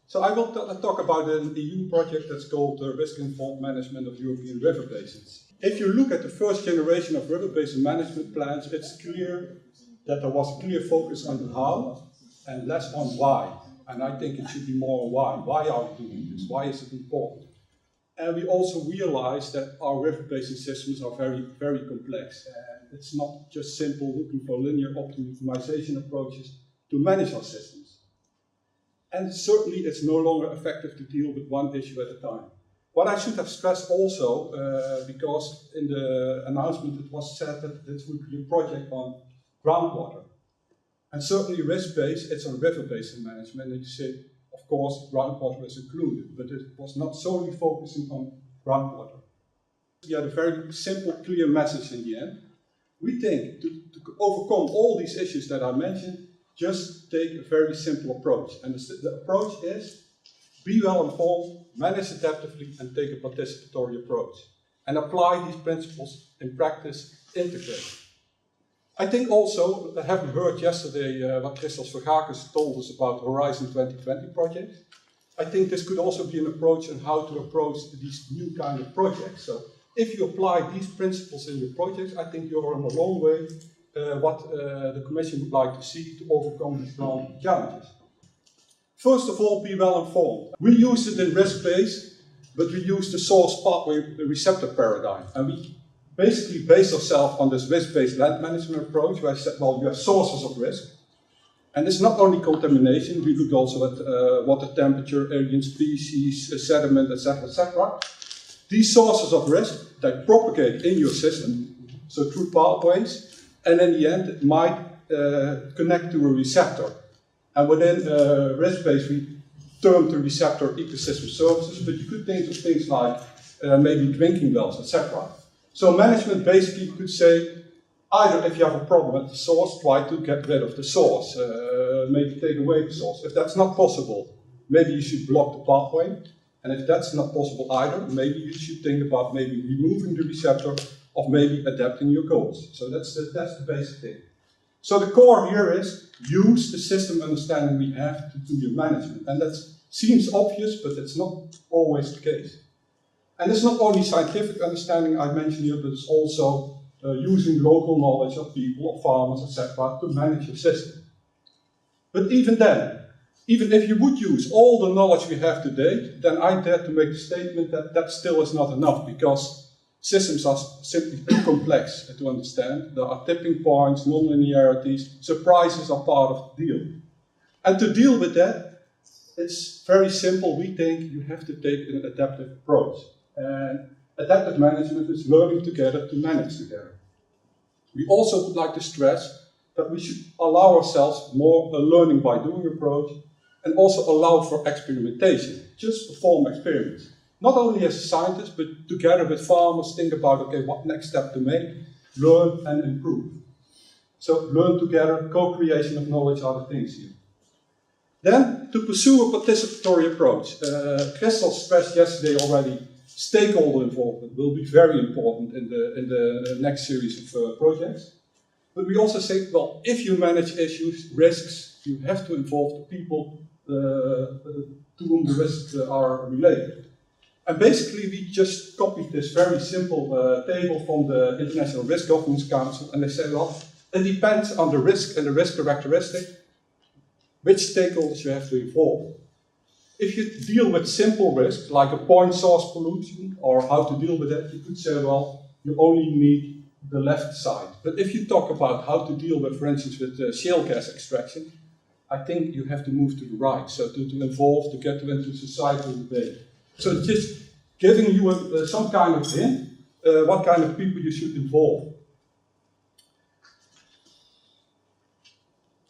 So I will talk about an EU project that's called Risk-Informed Management of European River Basins. If you look at the first generation of river basin management plans, it's clear that there was a clear focus on the how and less on why. And I think it should be more why. Why are we doing this? Why is it important? And we also realize that our river basin systems are very, very complex. And it's not just simple looking for linear optimization approaches to manage our systems. And certainly it's no longer effective to deal with one issue at a time. What I should have stressed also, because in the announcement it was said that this would be a project on groundwater. And certainly RiskBase, it's on river basin management, and you say, of course, groundwater is included, but it was not solely focusing on groundwater. We had a very simple, clear message in the end. We think to overcome all these issues that I mentioned, just take a very simple approach. And the approach is be well informed, manage adaptively, and take a participatory approach. And apply these principles in practice, integrate. I think also, having heard yesterday what Christos Vergakis told us about Horizon 2020 projects, I think this could also be an approach on how to approach these new kind of projects. So if you apply these principles in your projects, I think you're on a long way what the Commission would like to see to overcome these grand challenges. First of all, be well informed. We use it in RiskBase, but we use the source pathway receptor paradigm. And we basically base ourselves on this risk-based land management approach, where I said, well, you have sources of risk. And it's not only contamination, we look also at water temperature, alien species, sediment, etc., etc. These sources of risk, they propagate in your system, so through pathways, and in the end, it might connect to a receptor. And within RiskBase, we term the receptor ecosystem services, but you could think of things like maybe drinking wells, etc. So management basically could say, either if you have a problem at the source, try to get rid of the source, maybe take away the source. If that's not possible, maybe you should block the pathway. And if that's not possible either, maybe you should think about maybe removing the receptor or maybe adapting your goals. So that's the basic thing. So the core here is use the system understanding we have to do your management. And that seems obvious, but it's not always the case. And it's not only scientific understanding I mentioned here, but it's also using local knowledge of people, of farmers, etc., to manage your system. But even then, even if you would use all the knowledge we have today, then I dare to make the statement that that still is not enough, because systems are simply too complex to understand. There are tipping points, non-linearities, surprises are part of the deal. And to deal with that, it's very simple. We think you have to take an adaptive approach. And adaptive management is learning together to manage together. We also would like to stress that we should allow ourselves more a learning by doing approach, and also allow for experimentation. Just perform experiments. Not only as a scientist, but together with farmers, think about, okay, what next step to make, learn and improve. So learn together, co-creation of knowledge are the things here. Then, to pursue a participatory approach. Christos stressed yesterday already, stakeholder involvement will be very important in the next series of projects. But we also say, well, if you manage issues, risks, you have to involve the people to whom the risks are related. And basically, we just copied this very simple table from the International Risk Governance Council, and they say, well, it depends on the risk and the risk characteristic, which stakeholders you have to involve. If you deal with simple risks, like a point source pollution, or how to deal with that, you could say, well, you only need the left side. But if you talk about how to deal with, for instance, with shale gas extraction, I think you have to move to the right, so to involve, to get into societal debate. So just giving you some kind of hint, what kind of people you should involve.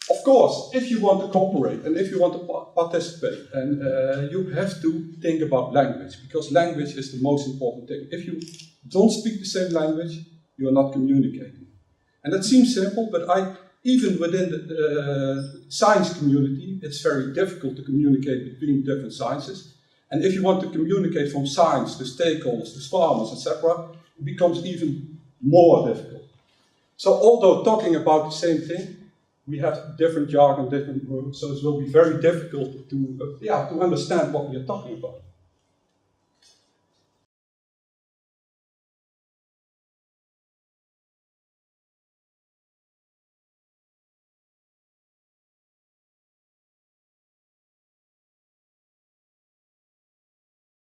Of course, if you want to cooperate and if you want to participate, and you have to think about language, because language is the most important thing. If you don't speak the same language, you are not communicating. And that seems simple, but even within the science community, it's very difficult to communicate between different sciences. And if you want to communicate from science to stakeholders, to farmers, etc., it becomes even more difficult. So although talking about the same thing, we have different jargon, different words, so it will be very difficult to understand what we are talking about.